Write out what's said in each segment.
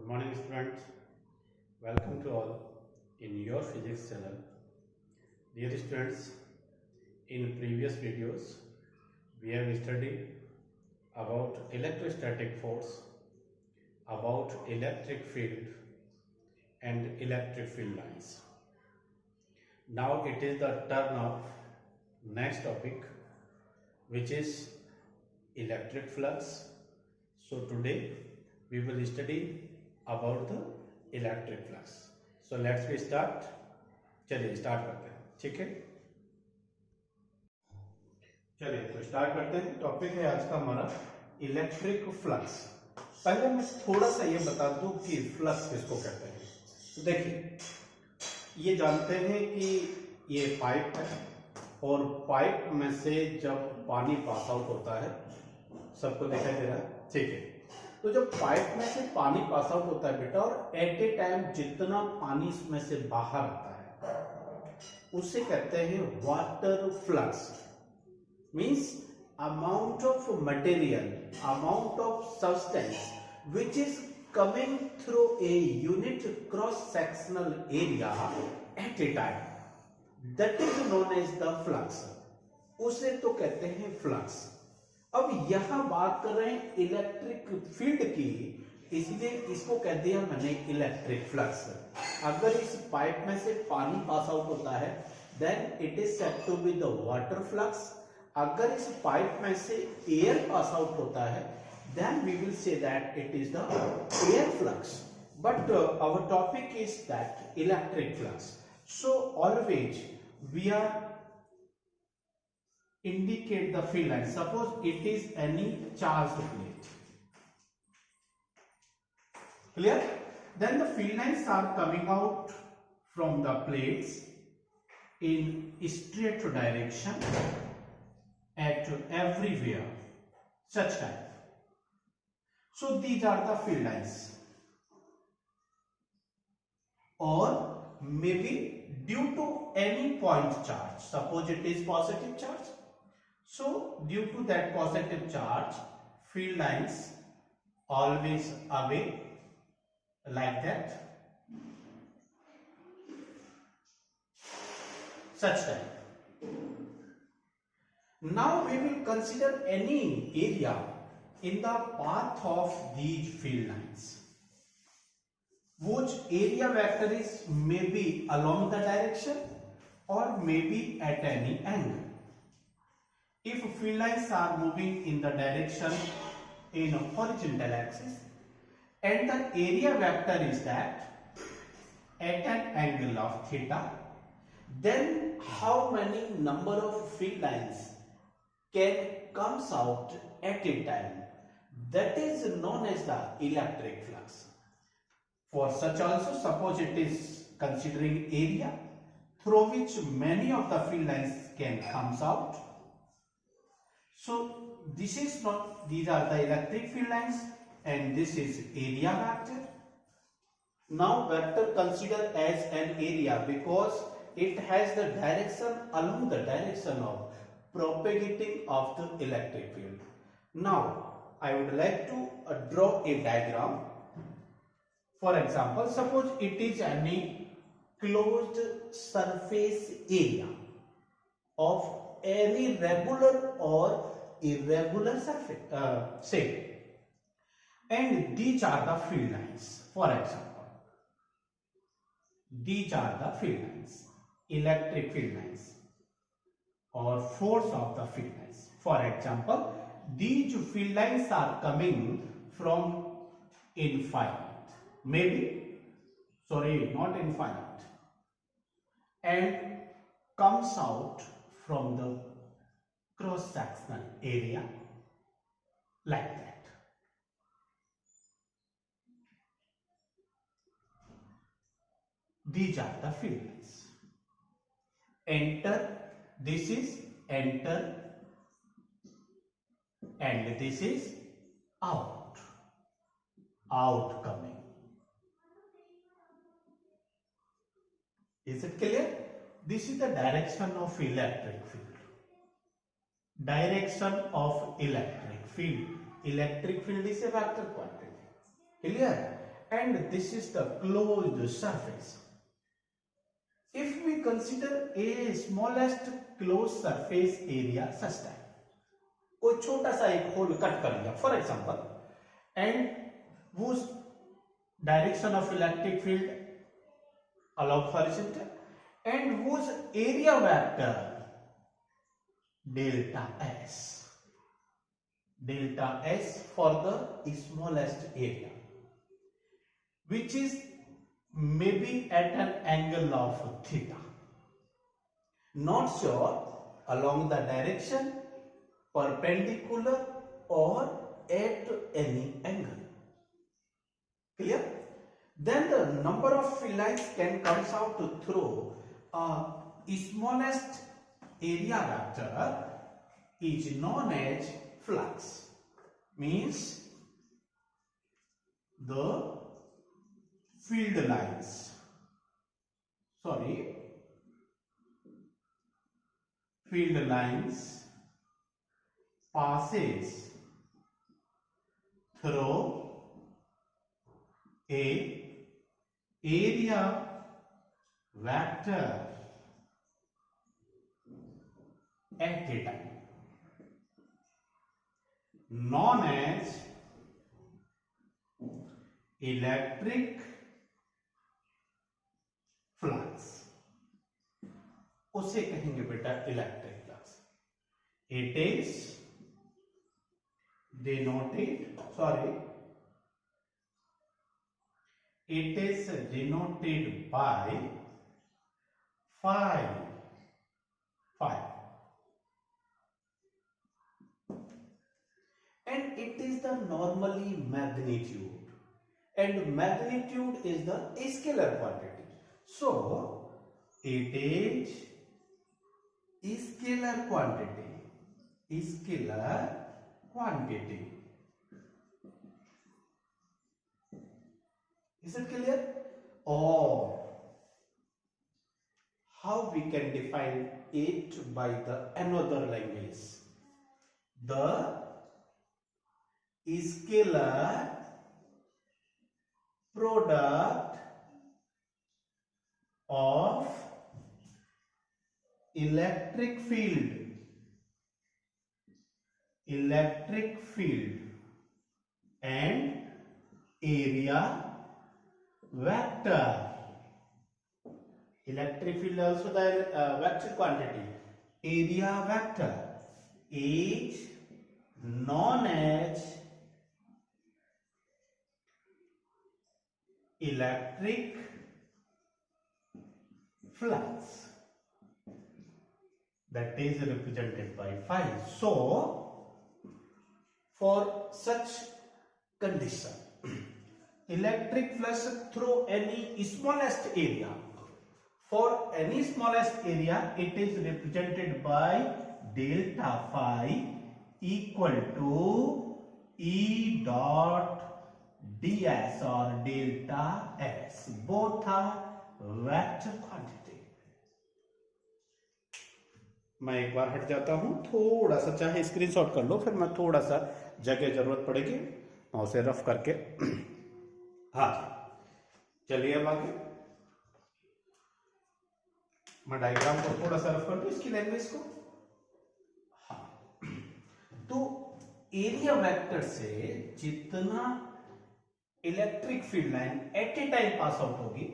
Good morning, students. Welcome to all in your physics channel. Dear students, in previous videos, we have studied about electrostatic force, about electric field and electric field lines. Now it is the turn of next topic, which is electric flux. So today we will study about the electric flux. So let's be start. चलिए start करते हैं. ठीक है, चलिए तो start करते हैं. Topic है आज का हमारा इलेक्ट्रिक फ्लक्स. पहले मैं थोड़ा सा ये बता दूं कि फ्लक्स किसको कहते हैं. तो देखिए, ये जानते हैं कि ये पाइप है और पाइप में से जब पानी पास आउट होता है, सबको दिखाई दे रहा है. ठीक है, तो जब पाइप में से पानी पास आउट होता है बेटा, और एट ए टाइम जितना पानी इसमें से बाहर आता है उसे कहते हैं water flux. Means amount of material, amount of substance which is coming through a unit cross sectional area at a time, that is known as the flux. उसे तो कहते हैं फ्लक्स. अब यहां बात कर रहे हैं इलेक्ट्रिक फील्ड की, इसलिए इसको कह दिया मैंने इलेक्ट्रिक फ्लक्स. अगर इस पाइप में से पानी पास आउट होता है then it is said to be the water flux. अगर इस पाइप में से एयर पास आउट होता है then we will say that it is the air flux. But our topic is that electric flux. So always we are indicate the field line. Suppose it is any charged plate. Clear? Then the field lines are coming out from the plates in straight direction at everywhere, such type. So these are the field lines. Or maybe due to any point charge. Suppose it is positive charge. So due to that positive charge, field lines always away like that, such type. Now we will consider any area in the path of these field lines, which area vector is maybe along the direction or maybe at any angle. If field lines are moving in the direction in a horizontal axis and the area vector is that at an angle of theta, then how many number of field lines can comes out at a time? That is known as the electric flux. For such also, suppose it is considering area through which many of the field lines can comes out. So this is not, these are the electric field lines and this is area vector. Now vector consider as an area because it has the direction along the direction of propagating of the electric field. Now I would like to draw a diagram. For example, suppose it is any closed surface area of any regular or irregular surface shape, and these are the field lines. For example, these are the field lines, electric field lines or force of the field lines. For example, these field lines are coming from infinite, maybe, sorry, not infinite, and comes out from the cross-sectional area like that. These are the field lines. Enter, this is enter, and this is out, outcoming. Is it clear? This is the direction of electric field. Direction of electric field. Electric field is a vector quantity. Clear? and this is the closed surface. If we consider a smallest closed surface area such that कोई छोटा सा एक whole cut कर लिया for example, and whose direction of electric field along horizontal and whose area vector delta s for the smallest area, which is maybe at an angle of theta. Not sure along the direction, perpendicular or at any angle. Clear? Then the number of felines can comes out through smallest area vector is known as flux. Means the field lines. Field lines passes through a area vector at a time, known as electric flux. उसे कहेंगे बेटा electric flux. It is denoted by phi, and it is the normally magnitude, and magnitude is the scalar quantity. So it is scalar quantity. Is it clear? Or how we can define it by the another language? The scalar product of electric field and area vector. Electric field also the vector quantity. Area vector is known as electric flux, that is represented by phi. So for such condition, electric flux through any smallest area, for any smallest area, it is represented by delta phi equal to E dot ds or delta s. Both are vector quantity. मैं एक बार हट जाता हूं, थोड़ा सा चाहे screenshot कर लो, फिर मैं थोड़ा सा जगह जरूरत पड़ेगी मैं उसे रफ करके. हाँ चलिए अब आगे मैं डायग्राम को थोड़ा सा रफ कर दूं इसकी लैंग्वेज को. हाँ तो एरिया वेक्टर से जितना electric field line at a time pass out होगी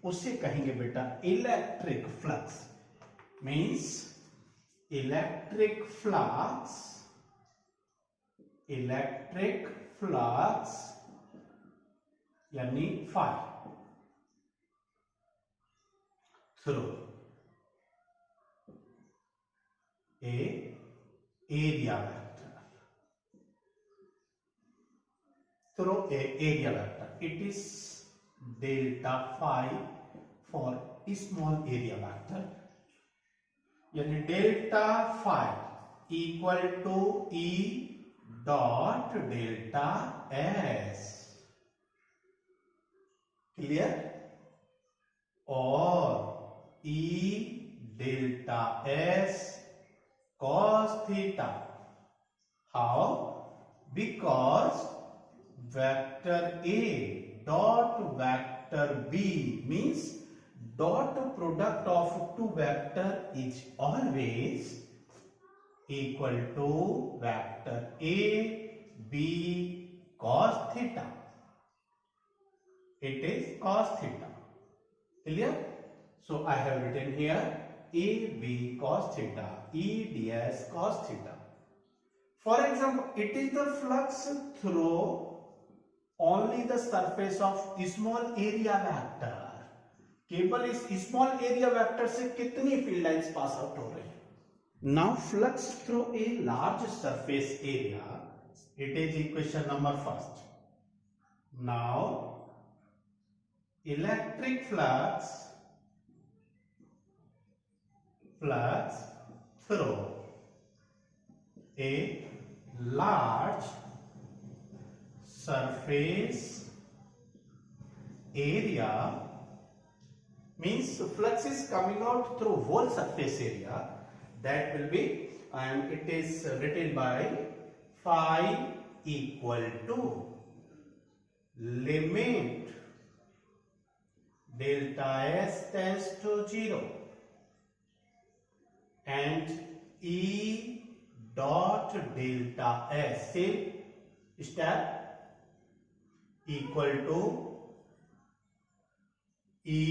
उसे कहेंगे बेटा electric flux. Means electric flux यानी phi through a area vector. It is delta phi for small area vector. यानी delta phi equal to E dot delta S. Clear? और E delta S cos theta. How? Because vector A dot vector B means dot product of two vector is always equal to vector A, B cos theta. It is cos theta. Clear? So I have written here A, B cos theta, E, ds cos theta. For example, it is the flux through only the surface of small area vector. केवल इस small area vector से कितनी field lines pass out हो रही है. Now flux through a large surface area, it is equation number first. Now electric flux through a large surface area means flux is coming out through whole surface area. That will be, and it is written by phi equal to limit delta s tends to 0 and E dot delta s step equal to E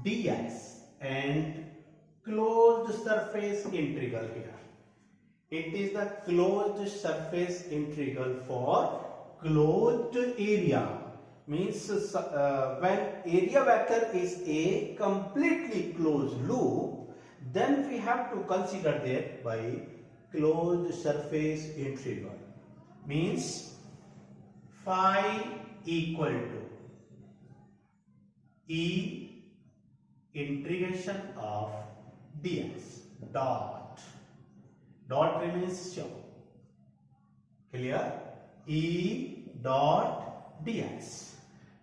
ds and closed surface integral here. It is the closed surface integral for closed area. Means when area vector is a completely closed loop, then we have to consider that by closed surface integral. Means phi equal to E integration of ds dot remains sure. Clear? E dot ds.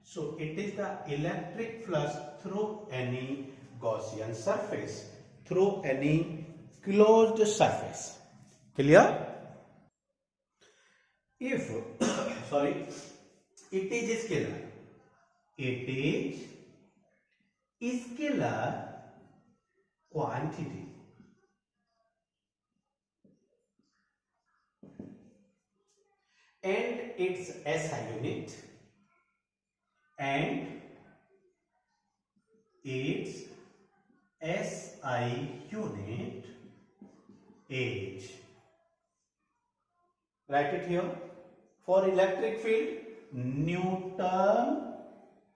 So it is the electric flux through any Gaussian surface, through any closed surface. Clear? If sorry, it is scalar. It is scalar quantity. And its SI unit and its SI unit is, write it here, for electric field Newton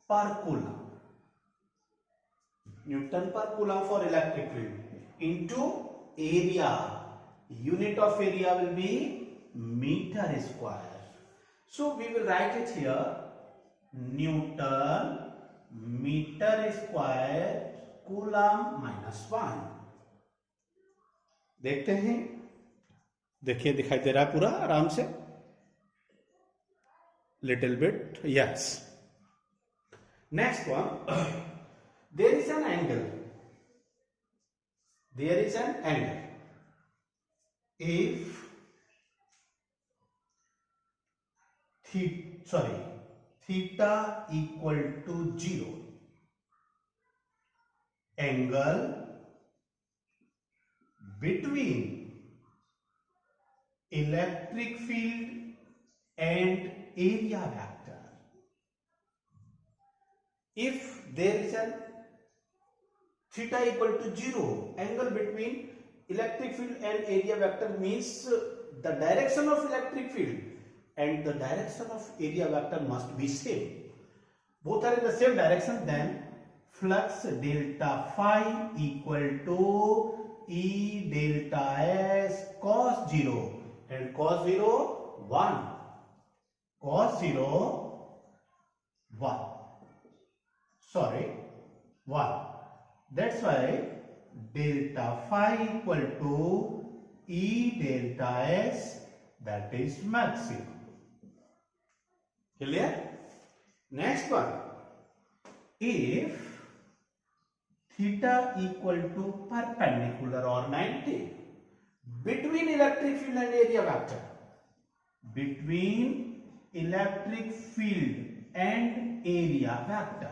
per Coulomb. Newton per Coulomb for electric field into area. Unit of area will be meter square. So we will write it here Newton meter square Coulomb minus 1. देखते हैं, देखिए दिखाई दे रहा है पूरा आराम से. Little bit, yes. Next one. There is an angle. There is an angle. If theta equal to 0, angle between electric field and area vector. If there is an theta equal to 0, angle between electric field and area vector means the direction of electric field and the direction of area vector must be same. Both are in the same direction, then flux delta phi equal to E delta s cos 0 and cos 0 1. Cos 0 1. Sorry, 1. That's why delta phi equal to E delta s, that is maximum. Clear? Next one. If theta equal to perpendicular or 90 between electric field and area vector, between electric field and area vector.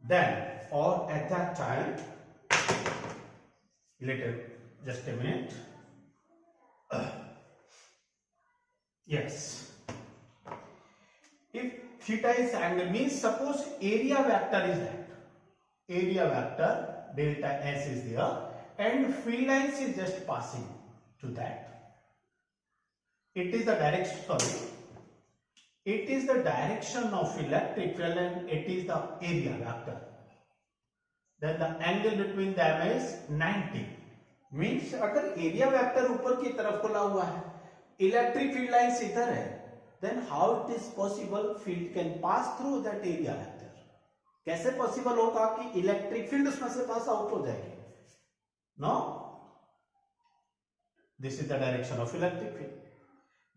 Then, or at that time, just a minute. Yes. If theta is angle, means suppose area vector is that. Area vector delta S is there and field lines is just passing to that. It is the direction, it is the direction of electric field and it is the area vector. Then the angle between them is 90. Means अगर area vector ऊपर की तरफ खुला हुआ है, electric field lines इधर है, then how it is possible field can pass through that area vector? कैसे possible होगा कि electric field उसमें से pass out हो जाएगी? No? This is the direction of electric field.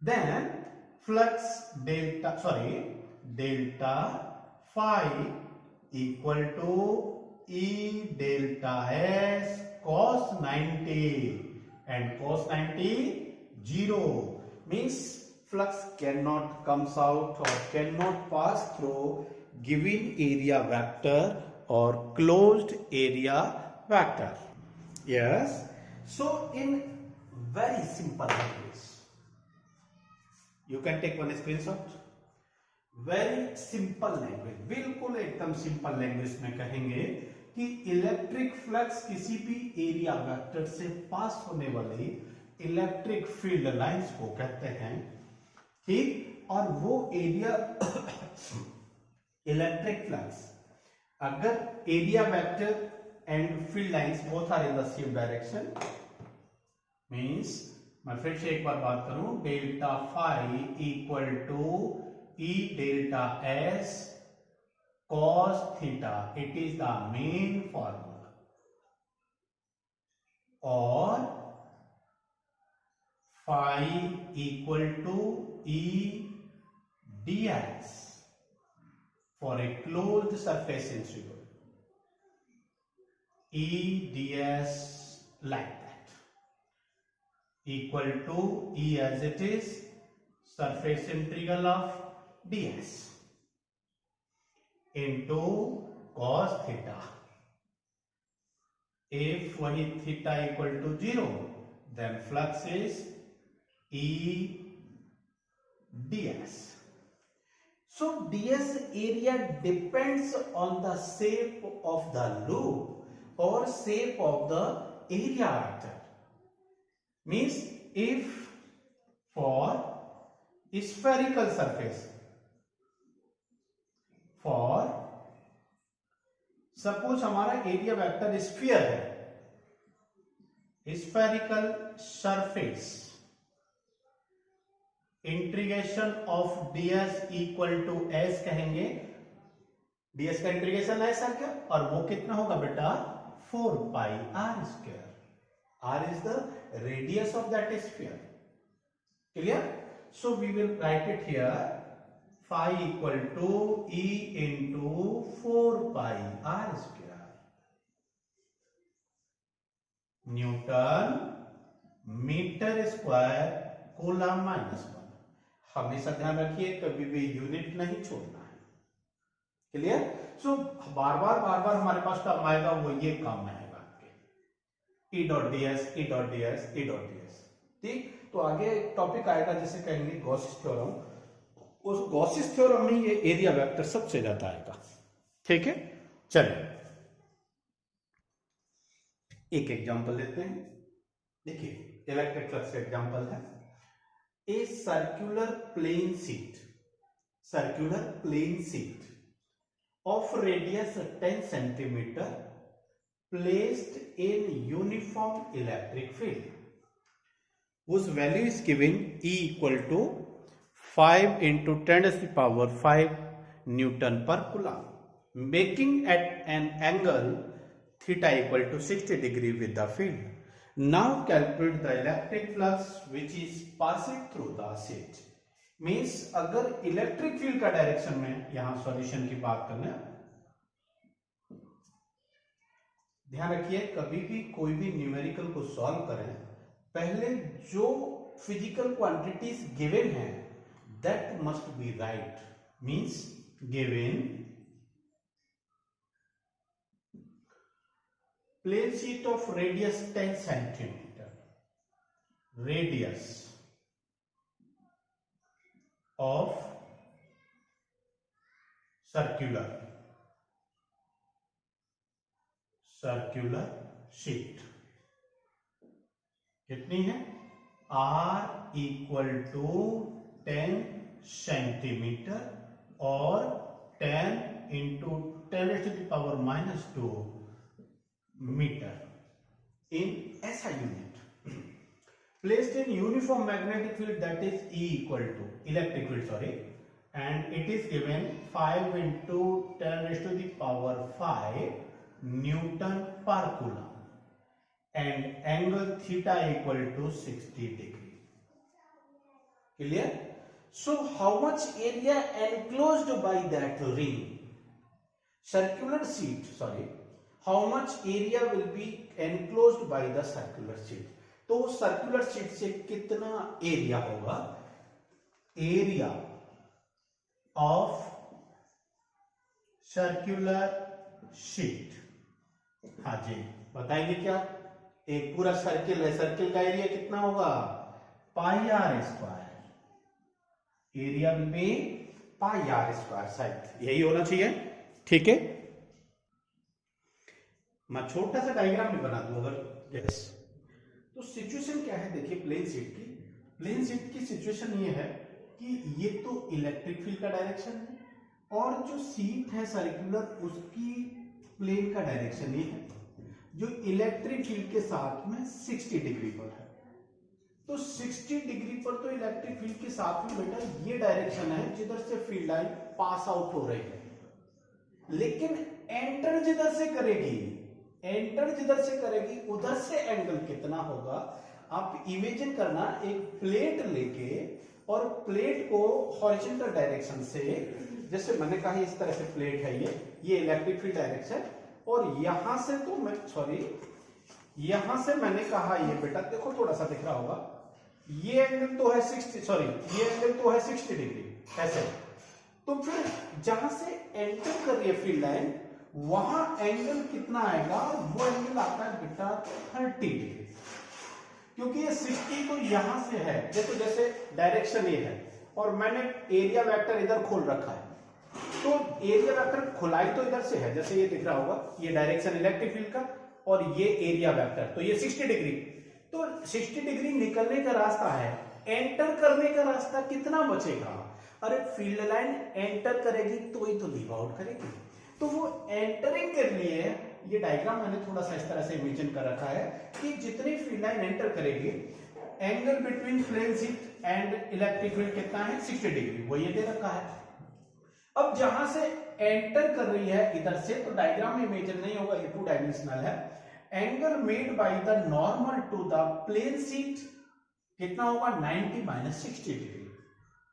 Then flux delta phi equal to E delta S cos 90 and cos 90 0 means flux cannot comes out or cannot pass through given area vector or closed area vector. Yes. So in very simple language, you can take one screenshot. Very simple language, बिल्कुल एकदम simple language में कहेंगे कि electric flux किसी भी area vector से पास होने वाली इलेक्ट्रिक फील्ड लाइंस को कहते हैं, ठीक। और वो एरिया इलेक्ट्रिक फ्लक्स अगर area vector and field lines both are in the same direction means, मैं फिर से एक बार बात करूं, delta phi equal to E delta S cos theta, it is the main formula, or phi equal to E ds for a closed surface integral, E ds like that equal to E as it is surface integral of ds into cos theta. If वही theta equal to 0, then flux is E ds. So ds area depends on the shape of the loop or shape of the area vector. Means if for spherical surface, for suppose हमारा area vector sphere है, spherical surface, integration of dS equal to S कहेंगे, dS का integration है sir क्या, और वो कितना होगा बेटा 4 pi r square, r is the radius of that sphere, clear. So we will write it here, phi equal to E into 4 pi r square, Newton metre square coulomb -1। हमेशा ध्यान रखिए कभी भी यूनिट नहीं छोड़ना है, क्लियर। सो बार बार हमारे पास term आएगा, वो ये काम आएगा आपके, E dot D S, E dot D S, E dot D S, ठीक। तो आगे टॉपिक आएगा जिसे कहेंगे गॉसिस थ्योरम, उस गॉसिस थ्योरम में ये एरिया वेक्टर सबसे ज्यादा आएगा, ठीक है। चलिए एक एग्जांपल लेते हैं, देखिए इलेक्ट्रिक फ्लक्स का एग्जांपल है, a circular plane sheet of radius 10 centimetre placed in uniform electric field whose value is given E equal to 5 into 10 to the power 5 Newton per coulomb, making at an angle theta equal to 60 degree with the field. Now calculate the electric flux which is passing through the sheet. Means अगर electric field का direction में यहां solution की बात करना, ध्यान रखिए कभी भी कोई भी न्यूमेरिकल को सॉल्व करें, पहले जो फिजिकल क्वांटिटीज गिवन है that must be right, means given plane sheet of radius 10 centimetre, radius of circular sheet कितनी है? R इक्वल टू 10 सेंटीमीटर और 10 into 10⁻⁻² metre in SI unit. Placed in uniform magnetic field, that is E equal to electric field, sorry, and it is given 5 into 10⁵ Newton per coulomb and angle theta equal to 60 degree. Clear? So how much area enclosed by that ring? Circular sheet, sorry, how much area will be enclosed by the circular sheet? तो circular sheet से कितना area होगा? Area of circular sheet, हाँ जी बताएंगे क्या? एक पूरा circle है, सर्किल का एरिया कितना होगा? πr², area will be πr², शायद यही होना चाहिए, ठीक है? मैं छोटा सा डायग्राम भी बना दूं अगर, यस। तो सिचुएशन क्या है देखिए प्लेन शीट की। प्लेन शीट की सिचुएशन ये है कि ये तो इलेक्ट्रिक फील्ड का डायरेक्शन है और जो शीट है सर्कुलर उसकी प्लेन का डायरेक्शन ये है जो इलेक्ट्रिक फील्ड के साथ में 60 डिग्री पर है। तो 60 डिग्री पर तो इलेक्ट्रिक फील्ड के साथ में बेटा ये डायरेक्शन है जिधर से फील्ड लाइन पास आउट हो रही है, लेकिन एंटर जिधर से करेगी, एंटर जिधर से करेगी उधर से एंगल कितना होगा? आप इमेजिन करना, एक प्लेट लेके और प्लेट को हॉरिजॉन्टल डायरेक्शन से, जैसे मैंने कहा इस तरह से प्लेट है ये इलेक्ट्रिक फील्ड डायरेक्शन, और यहां से तो मैं सॉरी यहां से मैंने कहा ये बेटा देखो थोड़ा सा दिख रहा होगा, ये एंगल तो है 60, सॉरी ये एंगल तो है 60 डिग्री ऐसे। तो फिर जहां से एंटर कर रही है फील्ड लाइन वहां एंगल कितना आएगा? वो एंगल आता है बेटा 30 डिग्री, क्योंकि ये 60 तो यहां से है, देखो जैसे डायरेक्शन ये है और मैंने एरिया वेक्टर इधर खोल रखा है, तो एरिया वेक्टर खुलाई तो इधर से है, जैसे ये दिख रहा होगा, ये डायरेक्शन इलेक्ट्रिक फील्ड का और ये एरिया वेक्टर, तो ये 60 डिग्री। तो 60 डिग्री निकलने का रास्ता है, एंटर करने का रास्ता कितना बचेगा? अरे फील्ड लाइन एंटर करेगी तो ही तो लीव आउट करेगी, तो वो एंटरिंग के लिए ये डायग्राम मैंने थोड़ा सा इस तरह से इमेजिन कर रखा है कि जितनी फील्ड लाइन एंटर करेगी angle between plane sheet and electric field कितना है? 60 डिग्री, वो ये दे रखा है। अब जहां से एंटर कर रही है इधर से, तो डायग्राम में इमेजिन नहीं होगा, ये 2 डायमेंशनल है। Angle made by the normal to the plane sheet कितना होगा? 90 - 60 डिग्री,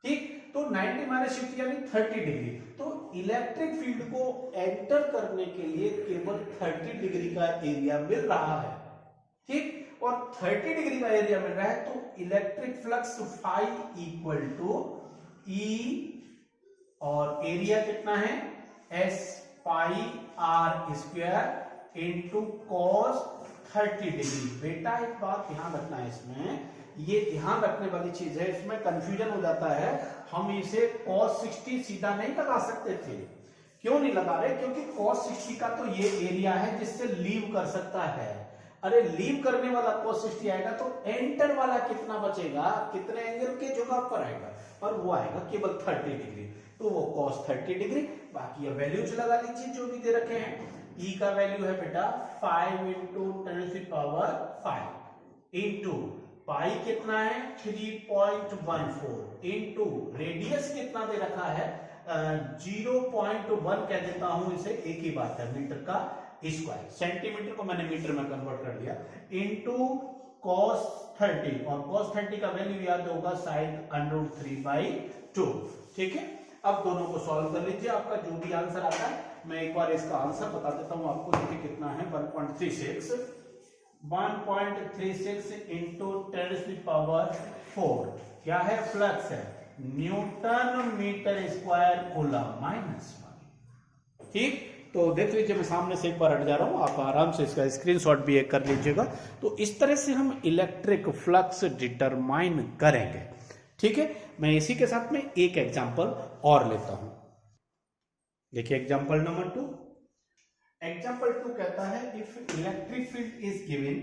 ठीक? तो 90 - 60 यानी 30 डिग्री। तो इलेक्ट्रिक फील्ड को एंटर करने के लिए केवल 30 डिग्री का एरिया मिल रहा है, ठीक? और 30 डिग्री का एरिया मिल रहा है तो electric flux phi equal to E, और एरिया कितना है? S πr² into cos 30 degree. बेटा एक बात ध्यान रखना है, इसमें ये ध्यान रखने वाली चीज है, इसमें कंफ्यूजन हो जाता है। हम इसे cos 60 सीधा नहीं लगा सकते थे। क्यों नहीं लगा रहे? क्योंकि cos 60 का तो ये एरिया है जिससे लीव कर सकता है। अरे लीव करने वाला cos 60 आएगा तो एंटर वाला कितना बचेगा? कितने एंगल के झुकाव पर आएगा? और वो आएगा केवल 30 डिग्री, तो वो cos 30 डिग्री। बाकी ये वैल्यूज लगा लीजिए जो भी दे रखे हैं। E का वैल्यू है बेटा 5 × 10⁵ इंटू पाई कितना है? 3.14 इंटू रेडियस कितना दे रखा है? 0.1 कह देता हूं इसे, एक ही बात है, मीटर का स्क्वायर। सेंटीमीटर को मैंने मीटर में कन्वर्ट कर दिया, इंटू cos 30, और cos 30 का वैल्यू याद होगा शायद √3/2, ठीक है? अब दोनों को सॉल्व कर लीजिए, आपका जो भी आंसर आता है। मैं एक बार इसका आंसर बता देता हूं आपको, देखिए कितना है? 1.36 इंटू 10⁻⁻⁴ 4 क्या है, फ्लक्स है, न्यूटन मीटर स्क्वायर कूलम -1। ठीक, तो देख लीजिए, मैं सामने से एक बार हट जा रहा हूं, आप आराम से इसका स्क्रीनशॉट भी एक कर लीजिएगा। तो इस तरह से हम इलेक्ट्रिक फ्लक्स डिटरमाइन करेंगे। ठीक है, मैं इसी के साथ में एक एग्जांपल और लेता हूं। देखिए एग्जांपल नंबर 2। एग्जांपल 2 कहता है if electric field is given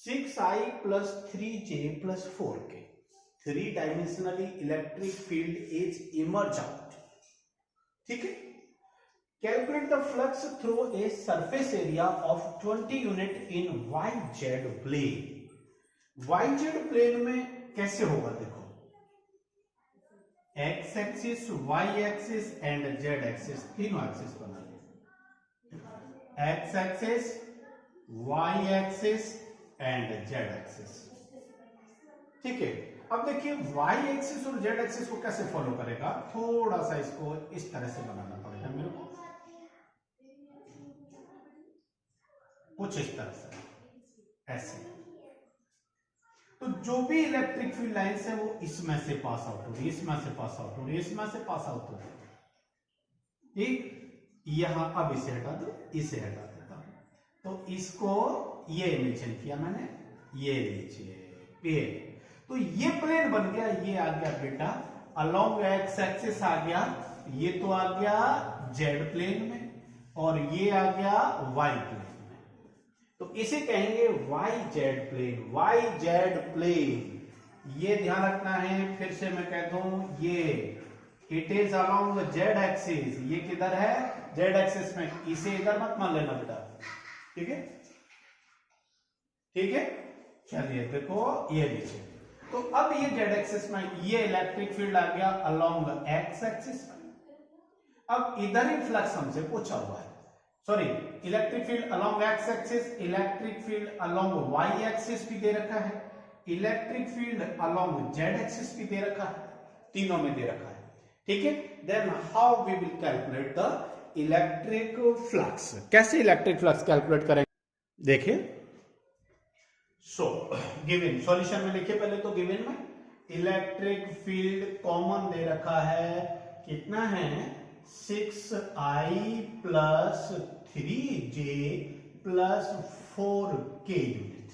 6i + 3j + 4k, 3 dimensionally electric field is emerge out. ठीक है, calculate the flux through a surface area of 20 unit in YZ plane. YZ plane में कैसे होगा, देखो X axis, Y axis and Z axis, तीनों axis बना लिया, X axis, Y axis and Z axis. ठीक है, अब देखिए वाई एक्सिस और जेड एक्सिस को कैसे फॉलो करेगा, थोड़ा सा इसको इस तरह से बनाना पड़ेगा मेरे को, कुछ इस तरह से, ऐसे। तो जो भी इलेक्ट्रिक फील्ड लाइंस है वो इसमें से पास आउट हो रही है, इसमें से पास आउट हो रही है, इसमें से पास आउट हो रही है। ठीक, यहां अब इसे हटा दो, इसे हटा देता हूं, तो इसको ये मेंशन किया मैंने, ये लीजिए प्लेन। तो ये प्लेन बन गया, ये आ गया बेटा अलोंग एक्स एक्सिस आ गया, ये तो आ गया जेड प्लेन में और ये आ गया वाई प्लेन में। तो इसे कहेंगे Y Z plane, Y Z plane. ये ध्यान रखना है, फिर से मैं कह दूं, ये it is along Z axis, ये किधर है, जेड एक्सिस में, इसे इधर मत मान लेना बेटा। ठीक है, ठीक है, चलिए देखो ये लीजिए, तो अब ये जेड एक्सिस में ये इलेक्ट्रिक फील्ड आ गया अलोंग एक्स एक्सिस में। अब इधर ही फ्लक्स हमसे पूछा हुआ है, sorry electric field along x axis, electric field along Y axis भी दे रखा है, electric field along Z axis भी दे रखा है, तीनों में दे रखा है। ठीक है, then how we will calculate the electric flux, कैसे इलेक्ट्रिक फ्लक्स कैलकुलेट करेंगे, देखिए। सो गिवन सॉल्यूशन में लिखिए पहले, तो गिवन में इलेक्ट्रिक फील्ड कॉमन दे रखा है, कितना है 6i + 3j + 4k unit,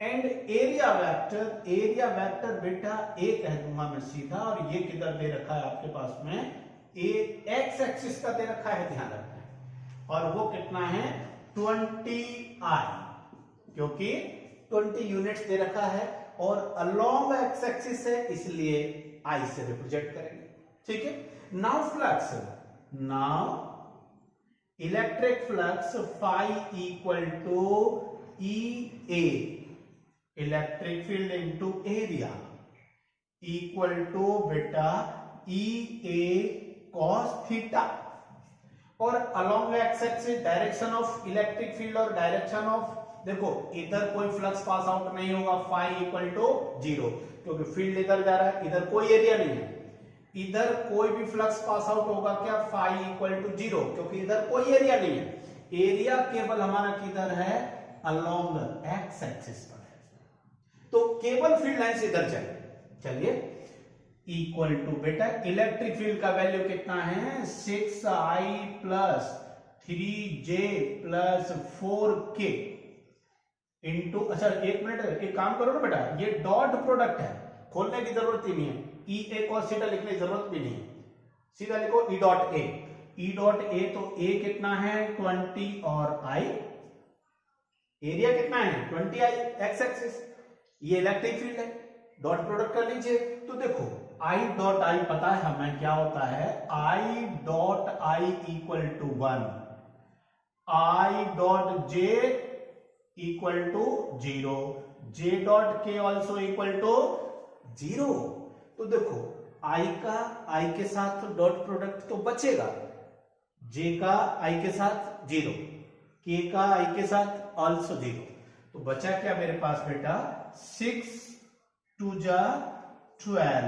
and area vector बेटा ए कह दूंगा मैं सीधा, और ये किधर दे रखा है आपके पास में, एक्स एक्सिस का दे रखा है, ध्यान रखना है, और वो कितना है 20i, क्योंकि 20 यूनिट्स दे रखा है और अलोंग एक्स एक्सिस है, इसलिए आई से रिप्रेजेंट करेंगे। ठीक है, now flux, now electric flux phi = EA, electric field into area equal to बेटा EA cos थीटा, और along x axis direction of electric field और डायरेक्शन ऑफ, देखो इधर कोई फ्लक्स पास आउट नहीं होगा, phi = 0, क्योंकि फील्ड इधर जा रहा है, इधर कोई एरिया नहीं है, इधर कोई भी फ्लक्स पास आउट होगा क्या, phi = 0, क्योंकि इधर कोई एरिया नहीं है, एरिया केवल हमारा किधर है, अलोंग एक्स एक्सिस पर है, तो केवल फील्ड लाइंस इधर चलिए, इक्वल टू बेटा इलेक्ट्रिक फील्ड का वैल्यू कितना है 6i + 3j + 4k इंटू, अच्छा एक मिनट, एक काम करो ना बेटा, ये डॉट प्रोडक्ट है, खोलने की जरूरत ही नहीं है, E cos थीटा लिखने की जरूरत भी नहीं है, सीधा लिखो E डॉट ए, तो A कितना है 20 और I, एरिया कितना है 20i एक्स एक्सिस, ये इलेक्ट्रिक फील्ड है, डॉट प्रोडक्ट कर लीजिए, तो देखो I डॉट I पता है हमें क्या होता है, I dot I = 1, I dot J = 0, J dot K also = 0। तो देखो I का I के साथ डॉट प्रोडक्ट तो बचेगा, J का I के साथ 0, K का I के साथ ऑल्सो 0, तो बचा क्या मेरे पास बेटा 6 2 = 12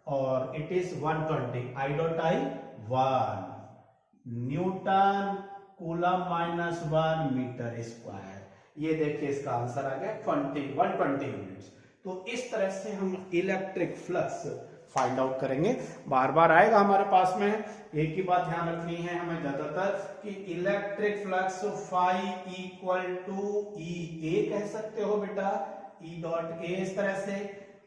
और it is 120, I dot I 1 newton coulomb -1 metre square. ये देखिए इसका आंसर आ गया 120 यूनिट्स। तो इस तरह से हम इलेक्ट्रिक फ्लक्स फाइंड आउट करेंगे। बार बार आएगा हमारे पास में, एक ही बात ध्यान रखनी है हमें ज्यादातर कि electric flux phi equal to E A कह सकते हो बेटा, ई डॉट ए इस तरह से,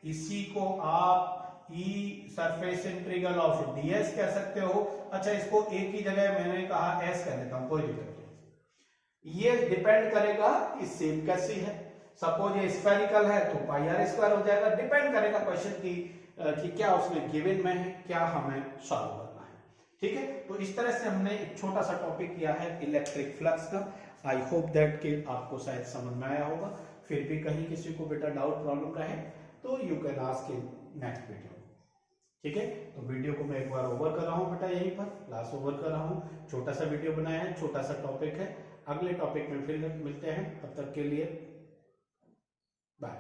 इसी को आप ई सरफेस इंटीग्रल ऑफ डीएस कह सकते हो। अच्छा, इसको ए की जगह मैंने कहा एस कह देता हूं, कोई दिक्कत नहीं। ये डिपेंड करेगा कि शेप कैसी है। सपोज ये स्फेरिकल है तो पाई आर स्क्वायर हो जाएगा, डिपेंड करेगा क्वेश्चन की कि क्या उसमें गिवन में है, क्या हमें सॉल्व करना है। ठीक है, तो इस तरह से हमने एक छोटा सा टॉपिक किया है इलेक्ट्रिक फ्लक्स का। आई होप दैट कि आपको शायद समझ में आया होगा। फिर भी कहीं किसी को बेटा डाउट प्रॉब्लम रहे तो you can ask in next video. ठीक है, तो वीडियो को मैं एक बार ओवर कर रहा हूं बेटा, यहीं पर क्लास ओवर कर रहा हूं। छोटा सा वीडियो बनाया है, छोटा सा टॉपिक है। अगले टॉपिक में फिर मिलते हैं, तब तक के लिए बाय।